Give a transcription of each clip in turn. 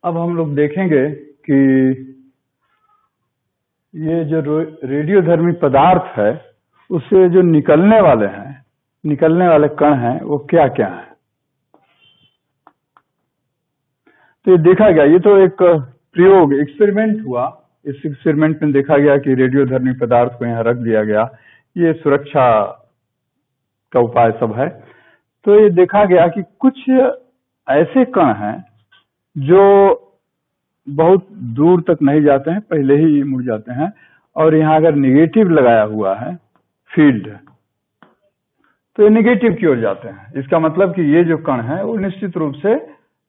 अब हम लोग देखेंगे कि ये जो रेडियोधर्मी पदार्थ है उससे जो निकलने वाले कण हैं वो क्या क्या हैं। तो ये देखा गया, ये तो एक प्रयोग एक्सपेरिमेंट हुआ। इस एक्सपेरिमेंट में देखा गया कि रेडियोधर्मी पदार्थ को यहाँ रख दिया गया, ये सुरक्षा का उपाय सब है। तो ये देखा गया कि कुछ ऐसे कण हैं जो बहुत दूर तक नहीं जाते हैं, पहले ही मुड़ जाते हैं, और यहाँ अगर निगेटिव लगाया हुआ है फील्ड तो ये निगेटिव की ओर जाते हैं। इसका मतलब कि ये जो कण है वो निश्चित रूप से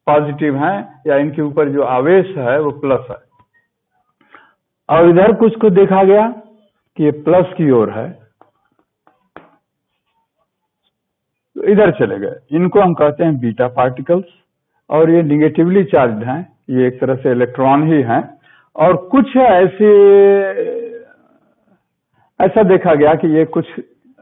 पॉजिटिव हैं या इनके ऊपर जो आवेश है वो प्लस है। और इधर कुछ को देखा गया कि ये प्लस की ओर है, तो इधर चले गए। इनको हम कहते हैं बीटा पार्टिकल्स, और ये निगेटिवली चार्ज हैं, ये एक तरह से इलेक्ट्रॉन ही हैं। और कुछ ऐसा देखा गया कि ये कुछ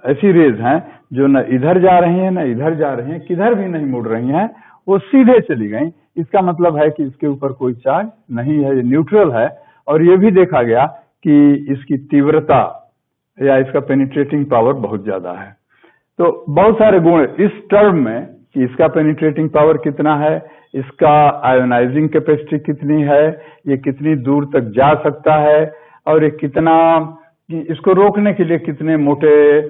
ऐसी रेज हैं जो न इधर जा रही हैं न इधर जा रही हैं, किधर भी नहीं मुड़ रही हैं, वो सीधे चली गई। इसका मतलब है कि इसके ऊपर कोई चार्ज नहीं है, ये न्यूट्रल है। और ये भी देखा गया कि इसकी तीव्रता या इसका पेनिट्रेटिंग पावर बहुत ज्यादा है। तो बहुत सारे गुण इस टर्म में कि इसका पेनिट्रेटिंग पावर कितना है, इसका आयोनाइजिंग कैपेसिटी कितनी है, ये कितनी दूर तक जा सकता है, और ये कितना, इसको रोकने के लिए कितने मोटे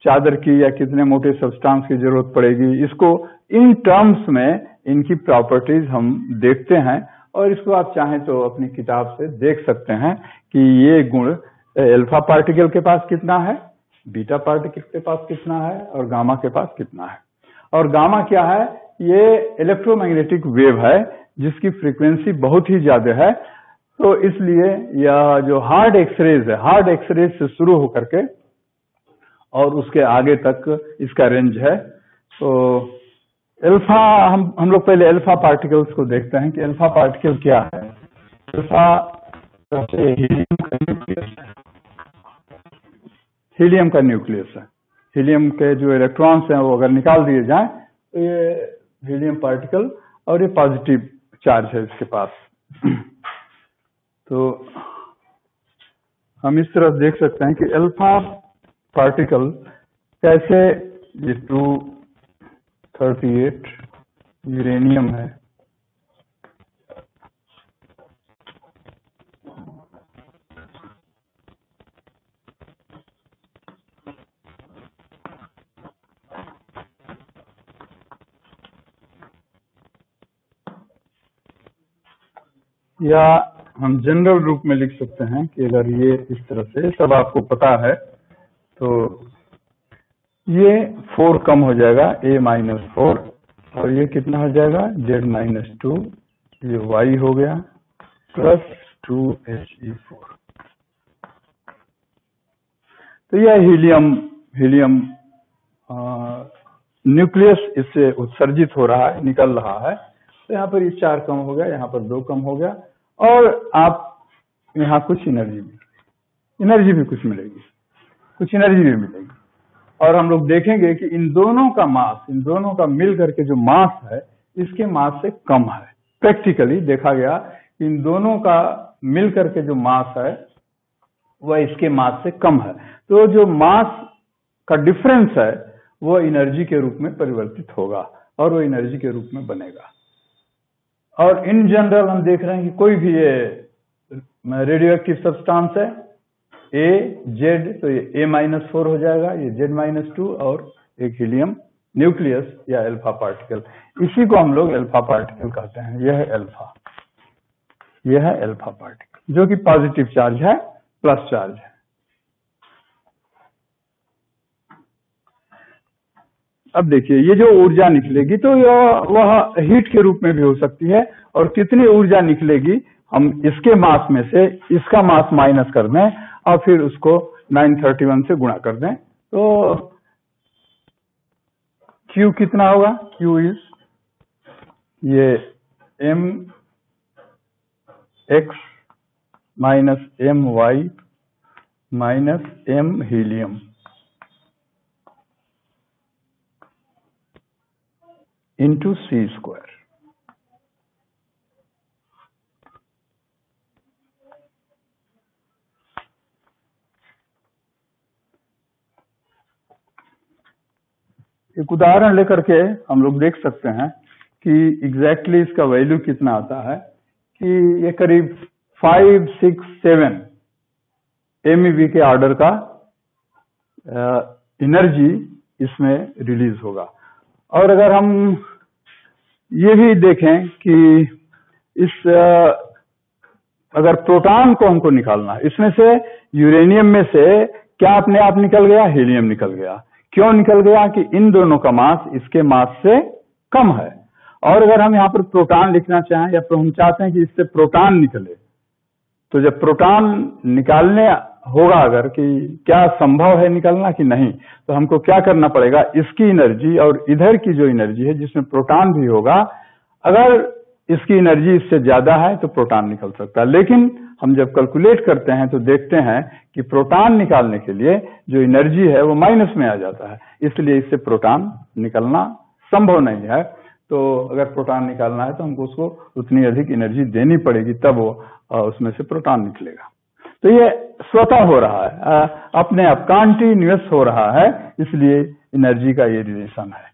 चादर की या कितने मोटे सब्सटेंस की जरूरत पड़ेगी, इसको इन टर्म्स में इनकी प्रॉपर्टीज हम देखते हैं। और इसको आप चाहें तो अपनी किताब से देख सकते हैं कि ये गुण अल्फा पार्टिकल के पास कितना है, बीटा पार्टिकल के पास कितना है, और गामा के पास कितना है। और गामा क्या है, ये इलेक्ट्रोमैग्नेटिक वेव है जिसकी फ्रीक्वेंसी बहुत ही ज्यादा है। तो इसलिए यह जो हार्ड एक्सरेज है, हार्ड एक्सरेज से शुरू होकर के और उसके आगे तक इसका रेंज है। तो अल्फा, हम लोग पहले अल्फा पार्टिकल्स को देखते हैं कि अल्फा पार्टिकल क्या है। अल्फा हीलियम का न्यूक्लियस है। हीलियम के जो इलेक्ट्रॉन्स हैं वो अगर निकाल दिए जाएं तो ये हीलियम पार्टिकल, और ये पॉजिटिव चार्ज है इसके पास। तो हम इस तरह देख सकते हैं कि अल्फा पार्टिकल कैसे, ये 238 यूरेनियम है, या हम जनरल रूप में लिख सकते हैं कि अगर ये इस तरह से सब आपको पता है तो ये 4 कम हो जाएगा, A-4, और ये कितना हो जाएगा, Z-2, ये Y हो गया, प्लस 2He4। तो यह हीलियम न्यूक्लियस इससे उत्सर्जित हो रहा है, निकल रहा है। तो यहाँ पर ये 4 कम हो गया, यहाँ पर 2 कम हो गया, और आप यहाँ कुछ एनर्जी भी कुछ मिलेगी, कुछ एनर्जी भी मिलेगी। और हम लोग देखेंगे कि इन दोनों का मास, इन दोनों का मिल करके जो मास है इसके मास से कम है। प्रैक्टिकली देखा गया कि इन दोनों का मिल करके जो मास है वह इसके मास से कम है। तो जो मास का डिफरेंस है वो एनर्जी के रूप में परिवर्तित होगा और वो एनर्जी के रूप में बनेगा। और इन जनरल हम देख रहे हैं कि कोई भी ये रेडियो एक्टिव सब्सटेंस है, A, Z, तो ये A-4 हो जाएगा, ये Z-2, और एक हीलियम न्यूक्लियस या अल्फा पार्टिकल, इसी को हम लोग अल्फा पार्टिकल कहते हैं। यह है अल्फा, यह है अल्फा पार्टिकल जो कि पॉजिटिव चार्ज है, प्लस चार्ज है। अब देखिए ये जो ऊर्जा निकलेगी तो वह हीट के रूप में भी हो सकती है, और कितनी ऊर्जा निकलेगी हम इसके मास में से इसका मास माइनस कर दें और फिर उसको 931 से गुणा कर दें तो Q कितना होगा, Q इज ये mx minus my minus m helium into C²। एक उदाहरण लेकर के हम लोग देख सकते हैं कि एग्जैक्टली इसका वैल्यू कितना आता है कि ये करीब 5, 6, 7 MeV के ऑर्डर का एनर्जी इसमें रिलीज होगा। और अगर हम ये भी देखें कि इस अगर प्रोटॉन को हमको निकालना है, इसमें से यूरेनियम में से क्या अपने आप निकल गया? हीलियम निकल गया। क्यों निकल गया? कि इन दोनों का मास इसके मास से कम है। और अगर हम यहाँ पर प्रोटॉन लिखना चाहें या हम चाहते हैं कि इससे प्रोटॉन निकले, तो जब प्रोटॉन निकालने होगा अगर कि क्या संभव है निकलना कि नहीं, तो हमको क्या करना पड़ेगा? इसकी एनर्जी और इधर की जो एनर्जी है जिसमें प्रोटॉन भी होगा, अगर इसकी एनर्जी इससे ज्यादा है तो प्रोटॉन निकल सकता है। लेकिन हम जब कैलकुलेट करते हैं तो देखते हैं कि प्रोटॉन निकालने के लिए जो एनर्जी है वो माइनस में आ जाता है, इसलिए इससे प्रोटॉन निकलना संभव नहीं है। तो अगर प्रोटॉन निकालना है तो हमको उसको उतनी अधिक एनर्जी देनी पड़ेगी, तब वो उसमें से प्रोटॉन निकलेगा। तो ये स्वतः हो रहा है, अपने आप कॉन्टिन्यूअस हो रहा है, इसलिए एनर्जी का ये रिलेशन है।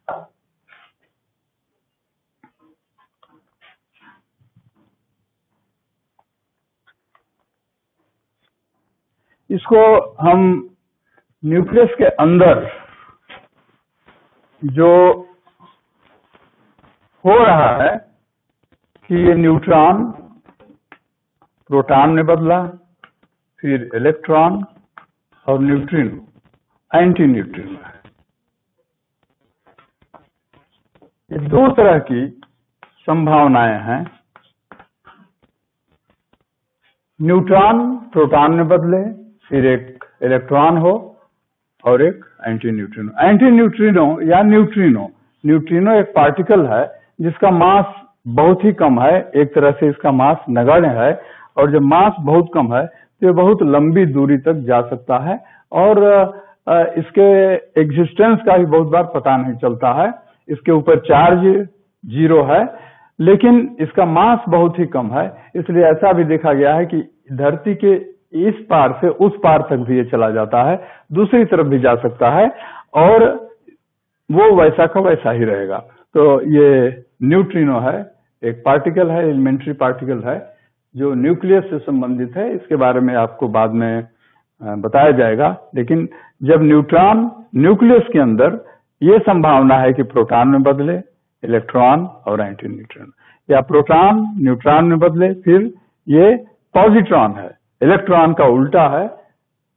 इसको हम न्यूक्लियस के अंदर जो हो रहा है कि ये न्यूट्रॉन प्रोटॉन में बदला, फिर इलेक्ट्रॉन और न्यूट्रिनो एंटी न्यूट्रिनो है। ये दो तरह की संभावनाएं हैं। न्यूट्रॉन प्रोटॉन में बदले, फिर एक इलेक्ट्रॉन हो और एक एंटी न्यूट्रिनो। एंटी न्यूट्रिनो या न्यूट्रिनो, न्यूट्रिनो एक पार्टिकल है जिसका मास बहुत ही कम है, एक तरह से इसका मास नगण्य है, और जब मास बहुत कम है तो ये बहुत लंबी दूरी तक जा सकता है और इसके एग्जिस्टेंस का भी बहुत बार पता नहीं चलता है। इसके ऊपर चार्ज 0 है, लेकिन इसका मास बहुत ही कम है, इसलिए ऐसा भी देखा गया है कि धरती के इस पार से उस पार तक भी ये चला जाता है, दूसरी तरफ भी जा सकता है और वो वैसा का वैसा ही रहेगा। तो ये न्यूट्रिनो है, एक पार्टिकल है, एलिमेंट्री पार्टिकल है जो न्यूक्लियस से संबंधित है। इसके बारे में आपको बाद में बताया जाएगा। लेकिन जब न्यूट्रॉन न्यूक्लियस के अंदर, ये संभावना है कि प्रोटॉन में बदले, इलेक्ट्रॉन और एंटी न्यूट्रॉन, या प्रोटॉन न्यूट्रॉन में बदले, फिर ये पॉजिट्रॉन है, इलेक्ट्रॉन का उल्टा है,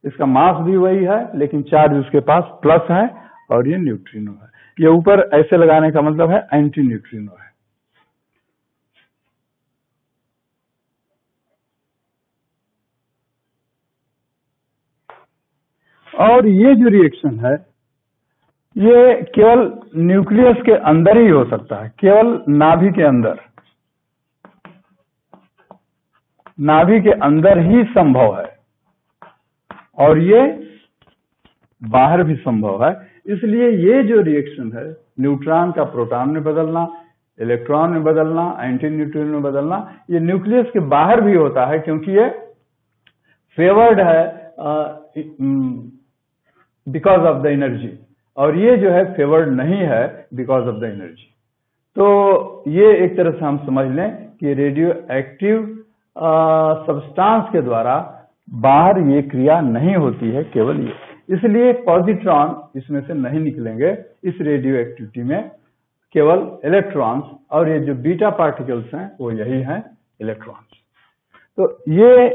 इसका मास भी वही है लेकिन चार्ज उसके पास प्लस है, और ये न्यूट्रिनो है। ये ऊपर ऐसे लगाने का मतलब है एंटी न्यूट्रिनो है। और ये जो रिएक्शन है ये केवल न्यूक्लियस के अंदर ही हो सकता है, केवल नाभि के अंदर, नाभि के अंदर ही संभव है, और ये बाहर भी संभव है। इसलिए ये जो रिएक्शन है, न्यूट्रॉन का प्रोटॉन में बदलना, इलेक्ट्रॉन में बदलना, एंटी न्यूट्रिनो में बदलना, ये न्यूक्लियस के बाहर भी होता है क्योंकि ये फेवर्ड है बिकॉज ऑफ द एनर्जी, और ये जो है फेवर्ड नहीं है बिकॉज ऑफ द एनर्जी। तो ये एक तरह से हम समझ लें कि रेडियो एक्टिव सब्सटेंस के द्वारा बाहर ये क्रिया नहीं होती है, केवल ये। इसलिए पॉजिट्रॉन इसमें से नहीं निकलेंगे इस रेडियो एक्टिविटी में, केवल इलेक्ट्रॉन्स, और ये जो बीटा पार्टिकल्स हैं वो यही हैं, इलेक्ट्रॉन्स। तो ये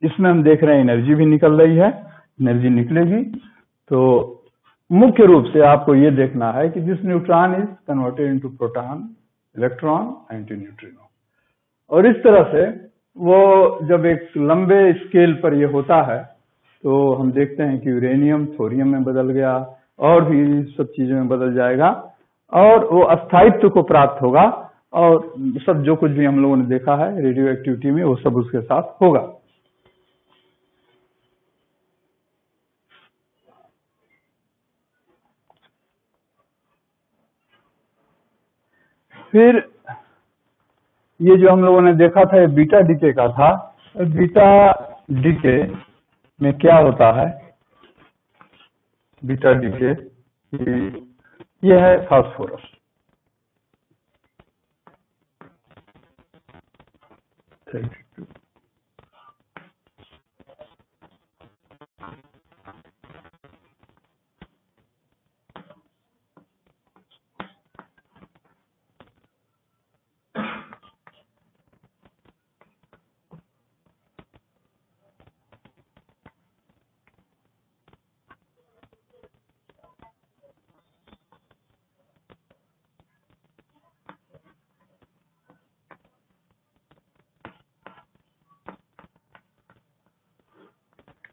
इसमें हम देख रहे हैं एनर्जी भी निकल रही है, एनर्जी निकलेगी। तो मुख्य रूप से आपको ये देखना है कि this neutron is converted into proton, electron, anti neutrino. और इस तरह से वो जब एक लंबे स्केल पर ये होता है तो हम देखते हैं कि यूरेनियम थोरियम में बदल गया और भी सब चीजों में बदल जाएगा, और वो अस्थायित्व को प्राप्त होगा, और सब जो कुछ भी हम लोगों ने देखा है रेडियो एक्टिविटी में वो सब उसके साथ होगा। फिर ये जो हम लोगों ने देखा था ये बीटा डीके का था। बीटा डीके में क्या होता है? बीटा डीके यह है फास्फोरस।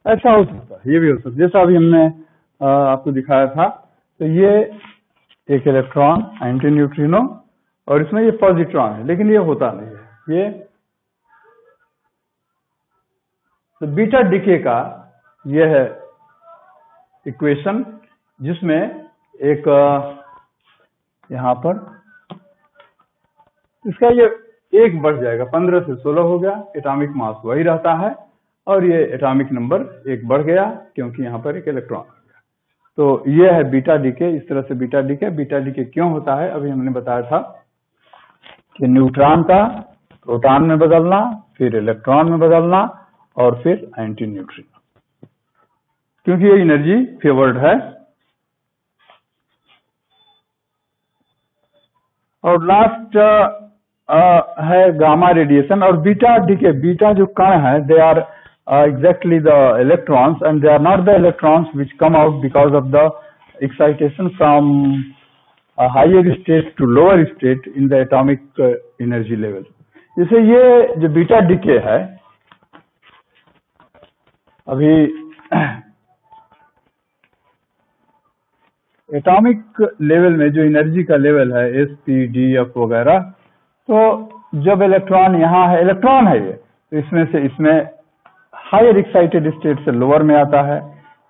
ऐसा हो सकता है, ये भी हो सकता है, जैसा अभी हमने आपको दिखाया था। तो ये एक इलेक्ट्रॉन एंटी न्यूट्रिनो और इसमें ये पॉजिट्रॉन है, लेकिन ये होता नहीं है। ये तो बीटा डीके का यह है इक्वेशन, जिसमें एक यहां पर इसका ये एक बढ़ जाएगा, 15 से 16 हो गया, एटॉमिक मास वही रहता है और ये एटॉमिक नंबर एक बढ़ गया क्योंकि यहाँ पर एक इलेक्ट्रॉन आ गया। तो ये है बीटा डीके। इस तरह से बीटा डीके क्यों होता है, अभी हमने बताया था कि न्यूट्रॉन का प्रोटॉन में बदलना, फिर इलेक्ट्रॉन में बदलना और फिर एंटी न्यूट्रिनो, क्योंकि ये एनर्जी फेवर्ड है। और लास्ट है गामा रेडिएशन और बीटा डीके। बीटा जो कण है, they are exactly the electrons, and they are not the electrons which come out because of the excitation from a higher state to lower state in the atomic energy level. जैसे ये जो beta decay है, अभी atomic level में जो energy का level है sp df वगैरह, तो जब इलेक्ट्रॉन यहाँ है, इलेक्ट्रॉन है ये, तो इसमें से इसमें हायर एक्साइटेड स्टेट से लोअर में आता है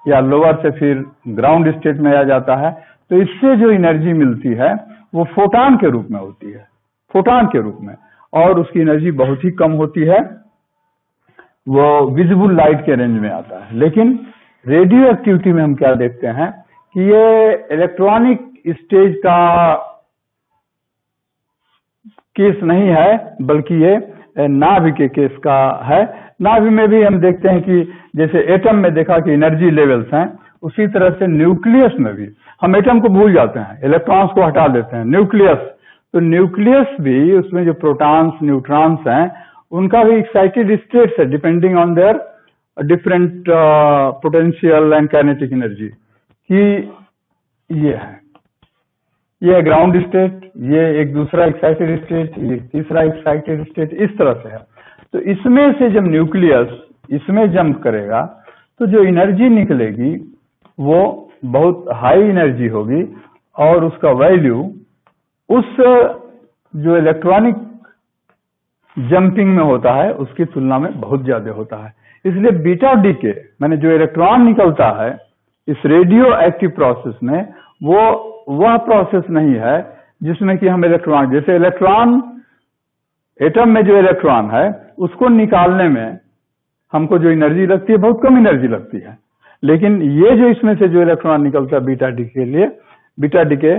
या लोअर से फिर ग्राउंड स्टेट में आ जाता है। तो इससे जो एनर्जी मिलती है वो फोटॉन के रूप में होती है, फोटॉन के रूप में, और उसकी एनर्जी बहुत ही कम होती है, वो विजिबल लाइट के रेंज में आता है। लेकिन रेडियो एक्टिविटी में हम क्या देखते हैं कि ये इलेक्ट्रॉनिक स्टेज का केस नहीं है, बल्कि ये नाभि के केस का है। नाभि में भी हम देखते हैं कि जैसे एटम में देखा कि एनर्जी लेवल्स हैं, उसी तरह से न्यूक्लियस में भी हम एटम को भूल जाते हैं, इलेक्ट्रॉन्स को हटा देते हैं। न्यूक्लियस, तो न्यूक्लियस भी, उसमें जो प्रोटॉन्स न्यूट्रॉन्स हैं, उनका भी एक्साइटेड स्टेट्स है depending on their different potential and kinetic energy. कि ये है ग्राउंड स्टेट, ये एक दूसरा एक्साइटेड स्टेट, ये तीसरा एक्साइटेड स्टेट, इस तरह से है। तो इसमें से जब न्यूक्लियस इसमें जंप करेगा तो जो एनर्जी निकलेगी वो बहुत हाई एनर्जी होगी और उसका वैल्यू उस जो इलेक्ट्रॉनिक जंपिंग में होता है उसकी तुलना में बहुत ज्यादा होता है। इसलिए बीटा डीके, माने जो इलेक्ट्रॉन निकलता है इस रेडियो एक्टिव प्रोसेस में, वो वह प्रोसेस नहीं है जिसमें कि हम इलेक्ट्रॉन, जैसे इलेक्ट्रॉन एटम में जो इलेक्ट्रॉन है उसको निकालने में हमको जो एनर्जी लगती है बहुत कम एनर्जी लगती है, लेकिन ये जो इसमें से जो इलेक्ट्रॉन निकलता है बीटा डीके के लिए, बीटा डीके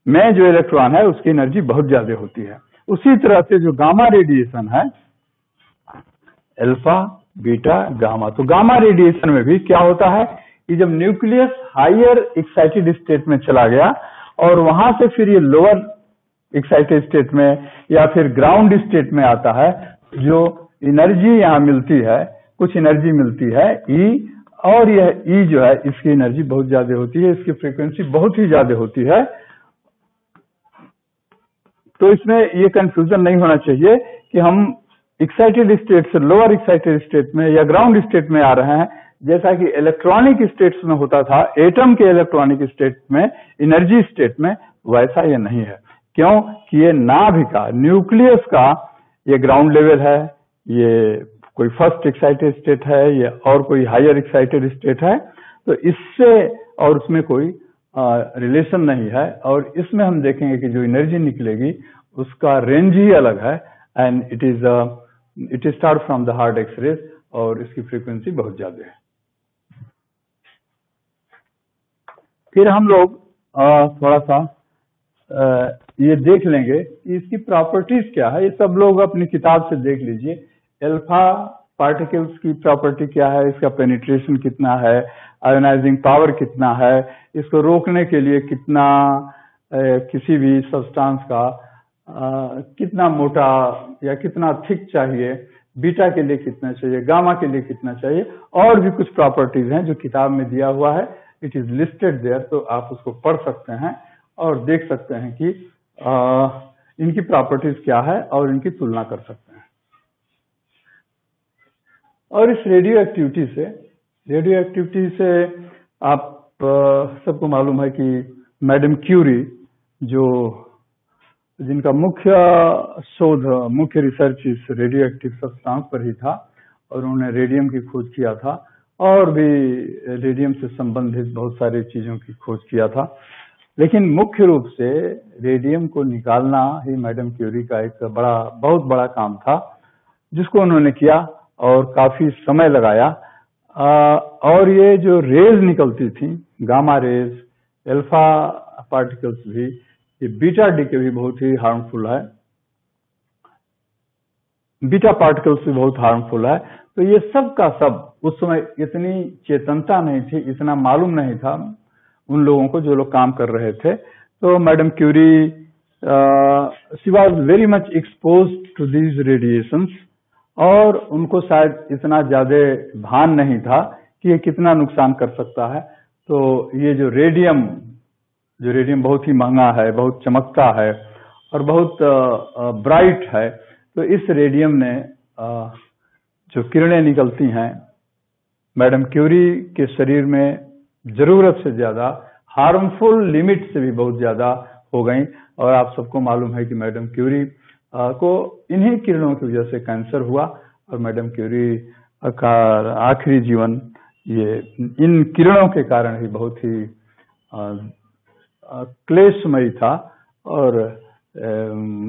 में जो इलेक्ट्रॉन है उसकी एनर्जी बहुत ज्यादा होती है। उसी तरह से जो गामा रेडिएशन है, अल्फा बीटा गामा, तो गामा रेडिएशन में भी क्या होता है कि जब न्यूक्लियस हायर एक्साइटेड स्टेट में चला गया और वहां से फिर ये लोअर एक्साइटेड स्टेट में या फिर ग्राउंड स्टेट में आता है, जो एनर्जी यहाँ मिलती है, कुछ एनर्जी मिलती है ई, और यह ई जो है इसकी एनर्जी बहुत ज्यादा होती है, इसकी फ्रीक्वेंसी बहुत ही ज्यादा होती है। तो इसमें ये कंफ्यूजन नहीं होना चाहिए कि हम एक्साइटेड स्टेट से लोअर एक्साइटेड स्टेट में या ग्राउंड स्टेट में आ रहे हैं, जैसा कि इलेक्ट्रॉनिक स्टेट्स में होता था, एटम के इलेक्ट्रॉनिक स्टेट में, एनर्जी स्टेट में, वैसा ये नहीं है। क्यों कि ये नाभि का, न्यूक्लियस का ये ग्राउंड लेवल है, ये कोई फर्स्ट एक्साइटेड स्टेट है, ये और कोई हायर एक्साइटेड स्टेट है, तो इससे और उसमें कोई रिलेशन नहीं है। और इसमें हम देखेंगे कि जो एनर्जी निकलेगी उसका रेंज ही अलग है, and it start from the hard X-rays, और इसकी फ्रीक्वेंसी बहुत ज्यादा है। फिर हम लोग थोड़ा सा ये देख लेंगे कि इसकी प्रॉपर्टीज क्या है। ये सब लोग अपनी किताब से देख लीजिए। अल्फा पार्टिकल्स की प्रॉपर्टी क्या है, इसका पेनिट्रेशन कितना है, आयोनाइजिंग पावर कितना है, इसको रोकने के लिए कितना किसी भी सब्सटेंस का कितना मोटा या कितना थिक चाहिए, बीटा के लिए कितना चाहिए, गामा के लिए कितना चाहिए, और भी कुछ प्रॉपर्टीज हैं जो किताब में दिया हुआ है। इट इज लिस्टेड देयर, तो आप उसको पढ़ सकते हैं और देख सकते हैं कि इनकी प्रॉपर्टीज क्या है और इनकी तुलना कर सकते हैं। और इस रेडियो एक्टिविटी से आप सबको मालूम है कि मैडम क्यूरी जिनका मुख्य रिसर्च इस रेडियो एक्टिव सब्सटेंस पर ही था, और उन्होंने रेडियम की खोज किया था और भी रेडियम से संबंधित बहुत सारी चीजों की खोज किया था। लेकिन मुख्य रूप से रेडियम को निकालना ही मैडम क्यूरी का एक बहुत बड़ा काम था, जिसको उन्होंने किया और काफी समय लगाया। और ये जो रेज निकलती थी, गामा रेज, अल्फा पार्टिकल्स भी, ये बीटा डी के भी बहुत ही हार्मफुल है, बीटा पार्टिकल्स भी बहुत हार्मफुल है। तो ये सब का सब उस समय इतनी चेतनता नहीं थी, इतना मालूम नहीं था उन लोगों को जो लोग काम कर रहे थे। तो madam Curie she was very much exposed to these radiations, और उनको शायद इतना ज्यादा भान नहीं था कि ये कितना नुकसान कर सकता है। तो ये जो रेडियम बहुत ही महंगा है, बहुत चमकता है और बहुत ब्राइट है, तो इस रेडियम ने जो किरणें निकलती हैं मैडम क्यूरी के शरीर में जरूरत से ज्यादा, हार्मफुल लिमिट से भी बहुत ज्यादा हो गई। और आप सबको मालूम है कि मैडम क्यूरी को इन्हीं किरणों की वजह से कैंसर हुआ, और मैडम क्यूरी का आखिरी जीवन ये इन किरणों के कारण ही बहुत ही क्लेशमयी था। और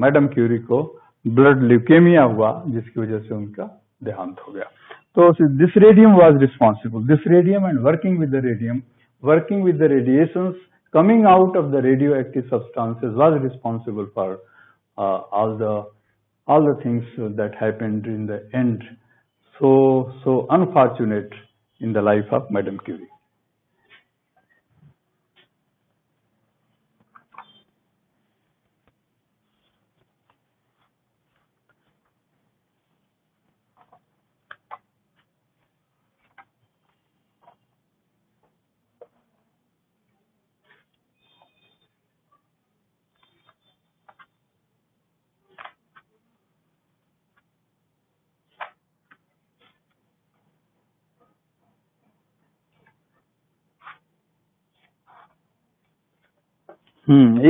मैडम क्यूरी को ब्लड ल्यूकेमिया हुआ, जिसकी वजह से उनका देहांत हो गया। तो this radium was responsible, this radium and working with the radiations coming out of the radioactive substances was responsible for all the things that happened in the end, so unfortunate in the life of Madame Curie.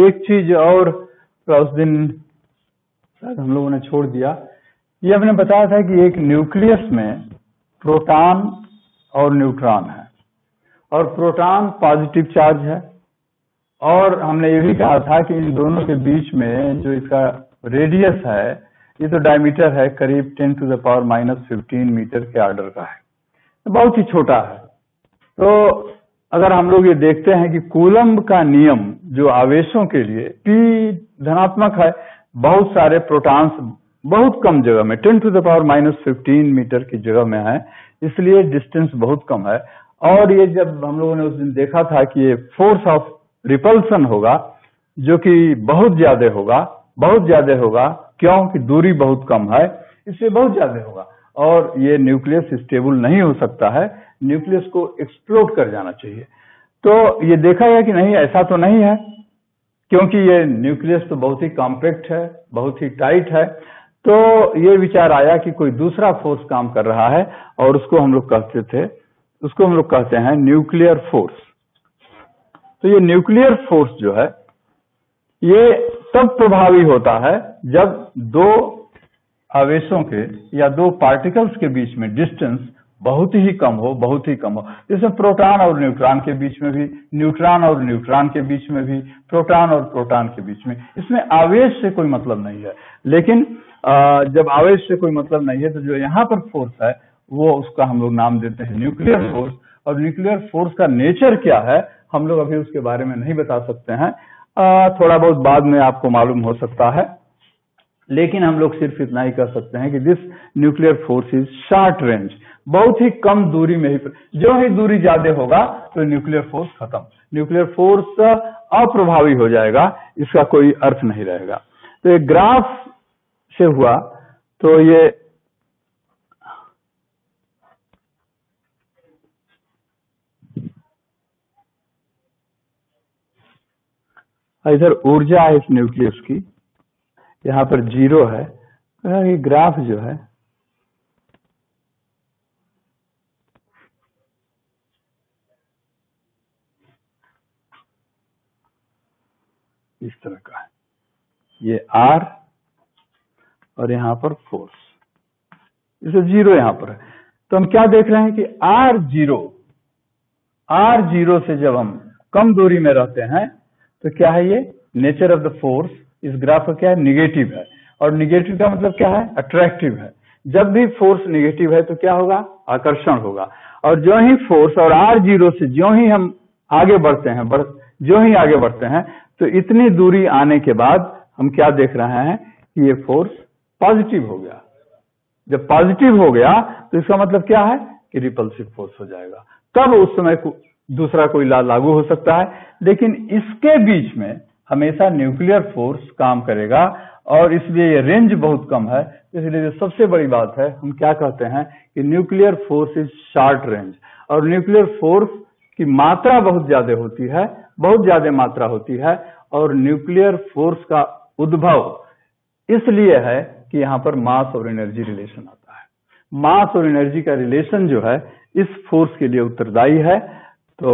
एक चीज और उस दिन शायद हम लोगों ने छोड़ दिया, ये हमने बताया था कि एक न्यूक्लियस में प्रोटॉन और न्यूट्रॉन है, और प्रोटॉन पॉजिटिव चार्ज है, और हमने ये भी कहा था कि इन दोनों के बीच में जो इसका रेडियस है, ये तो डायमीटर है, करीब 10⁻⁻15 मीटर के ऑर्डर का है, बहुत ही छोटा है। तो अगर हम लोग ये देखते हैं कि कूलम्ब का नियम जो आवेशों के लिए P धनात्मक है, बहुत सारे प्रोटॉन्स बहुत कम जगह में 10⁻⁻15 मीटर की जगह में है, इसलिए डिस्टेंस बहुत कम है। और ये जब हम लोगों ने उस दिन देखा था कि ये फोर्स ऑफ रिपल्सन होगा, जो कि बहुत ज्यादा होगा, क्योंकि दूरी बहुत कम है, इसलिए बहुत ज्यादा होगा। और ये न्यूक्लियस स्टेबल नहीं हो सकता है, न्यूक्लियस को एक्सप्लोड कर जाना चाहिए। तो ये देखा गया कि नहीं, ऐसा तो नहीं है, क्योंकि ये न्यूक्लियस तो बहुत ही कॉम्पैक्ट है, बहुत ही टाइट है। तो ये विचार आया कि कोई दूसरा फोर्स काम कर रहा है, और उसको हम लोग कहते हैं न्यूक्लियर फोर्स। तो ये न्यूक्लियर फोर्स जो है, ये तब प्रभावी होता है जब दो आवेशों के या दो पार्टिकल्स के बीच में डिस्टेंस बहुत ही कम हो। जैसे प्रोटॉन और न्यूट्रॉन के बीच में भी, न्यूट्रॉन और न्यूट्रॉन के बीच में भी, प्रोटॉन और प्रोटॉन के बीच में, इसमें आवेश से कोई मतलब नहीं है। लेकिन जब आवेश से कोई मतलब नहीं है, तो जो यहाँ पर फोर्स है, वो उसका हम लोग नाम देते हैं न्यूक्लियर फोर्स। और न्यूक्लियर फोर्स का नेचर क्या है, हम लोग अभी उसके बारे में नहीं बता सकते हैं। थोड़ा बहुत बाद में आपको मालूम हो सकता है, लेकिन हम लोग सिर्फ इतना ही कह सकते हैं कि this nuclear force is short range, बहुत ही कम दूरी में ही, जो ही दूरी ज्यादा होगा तो न्यूक्लियर फोर्स खत्म, न्यूक्लियर फोर्स अप्रभावी हो जाएगा, इसका कोई अर्थ नहीं रहेगा। तो ये ग्राफ से हुआ, तो ये इधर ऊर्जा है इस न्यूक्लियस की, यहाँ पर 0 है, तो ये ग्राफ जो है इस तरह का है, ये R और यहाँ पर फोर्स, इसे 0 यहाँ पर है। तो हम क्या देख रहे हैं कि R0 से जब हम कम दूरी में रहते हैं तो क्या है, ये नेचर ऑफ द फोर्स इस ग्राफ का क्या है, निगेटिव है, और निगेटिव का मतलब क्या है, अट्रैक्टिव है। जब भी फोर्स निगेटिव है तो क्या होगा, आकर्षण होगा, और जो ही फोर्स और R0 से जो ही हम आगे बढ़ते हैं, जो ही आगे बढ़ते हैं, तो इतनी दूरी आने के बाद हम क्या देख रहे हैं कि ये फोर्स पॉजिटिव हो गया। जब पॉजिटिव हो गया तो इसका मतलब क्या है कि रिपल्सिव फोर्स हो जाएगा, तब उस समय दूसरा कोई लॉ लागू हो सकता है। लेकिन इसके बीच में हमेशा न्यूक्लियर फोर्स काम करेगा, और इसलिए ये रेंज बहुत कम है। इसलिए सबसे बड़ी बात है, हम क्या कहते हैं कि nuclear force is short range, और न्यूक्लियर फोर्स की मात्रा बहुत ज्यादा होती है, बहुत ज्यादा मात्रा होती है। और न्यूक्लियर फोर्स का उद्भव इसलिए है कि यहाँ पर मास और एनर्जी रिलेशन आता है। मास और एनर्जी का रिलेशन जो है इस फोर्स के लिए उत्तरदायी है। तो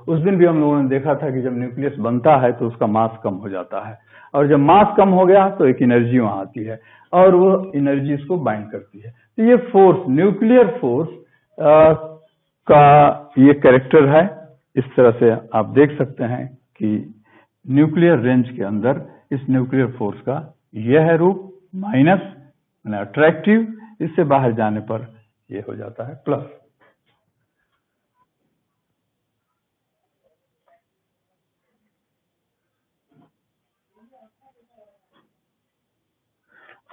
उस दिन भी हम लोगों ने देखा था कि जब न्यूक्लियस बनता है तो उसका मास कम हो जाता है, और जब मास कम हो गया तो एक एनर्जी वहां आती है, और वो एनर्जी इसको बाइंड करती है। तो ये फोर्स, न्यूक्लियर फोर्स का ये कैरेक्टर है। इस तरह से आप देख सकते हैं कि न्यूक्लियर रेंज के अंदर इस न्यूक्लियर फोर्स का यह है रूप, माइनस यानी अट्रैक्टिव, इससे बाहर जाने पर ये हो जाता है प्लस।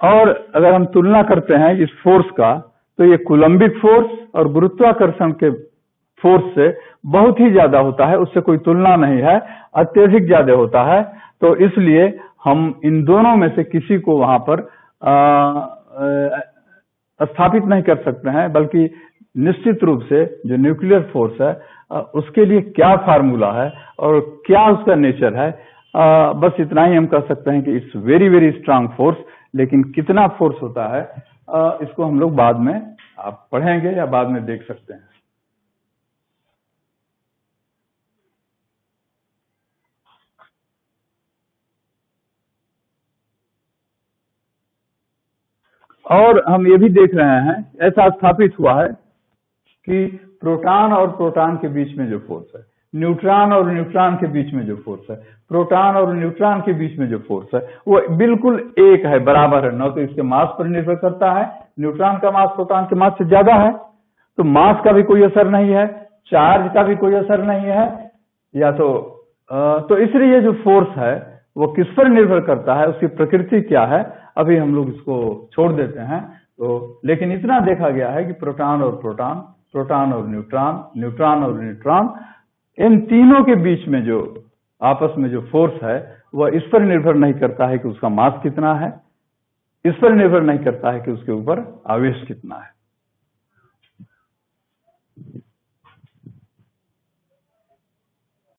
और अगर हम तुलना करते हैं इस फोर्स का, तो ये कूलम्बिक फोर्स और गुरुत्वाकर्षण के फोर्स से बहुत ही ज्यादा होता है, उससे कोई तुलना नहीं है, अत्यधिक ज्यादा होता है। तो इसलिए हम इन दोनों में से किसी को वहां पर स्थापित नहीं कर सकते हैं, बल्कि निश्चित रूप से जो न्यूक्लियर फोर्स है उसके लिए क्या फार्मूला है और क्या उसका नेचर है, बस इतना ही हम कह सकते हैं कि it's very very strong force. लेकिन कितना फोर्स होता है इसको हम लोग बाद में आप पढ़ेंगे या बाद में देख सकते हैं। और हम ये भी देख रहे हैं, ऐसा स्थापित हुआ है कि प्रोटॉन और प्रोटॉन के बीच में जो फोर्स है, न्यूट्रॉन और न्यूट्रॉन के बीच में जो फोर्स है, प्रोटॉन और न्यूट्रॉन के बीच में जो फोर्स है, वो बिल्कुल एक है, बराबर है। न तो इसके मास पर निर्भर करता है, न्यूट्रॉन का मास प्रोटॉन के मास से ज्यादा है, तो मास का भी कोई असर नहीं है, चार्ज का भी कोई असर नहीं है, या तो इसलिए जो फोर्स है वो किस पर निर्भर करता है, उसकी प्रकृति क्या है, अभी हम लोग इसको छोड़ देते हैं। तो लेकिन इतना देखा गया है कि प्रोटॉन और प्रोटॉन, प्रोटॉन और न्यूट्रॉन, न्यूट्रॉन और न्यूट्रॉन, इन तीनों के बीच में जो आपस में जो फोर्स है वह इस पर निर्भर नहीं करता है कि उसका मास कितना है, इस पर निर्भर नहीं करता है कि उसके ऊपर आवेश कितना है।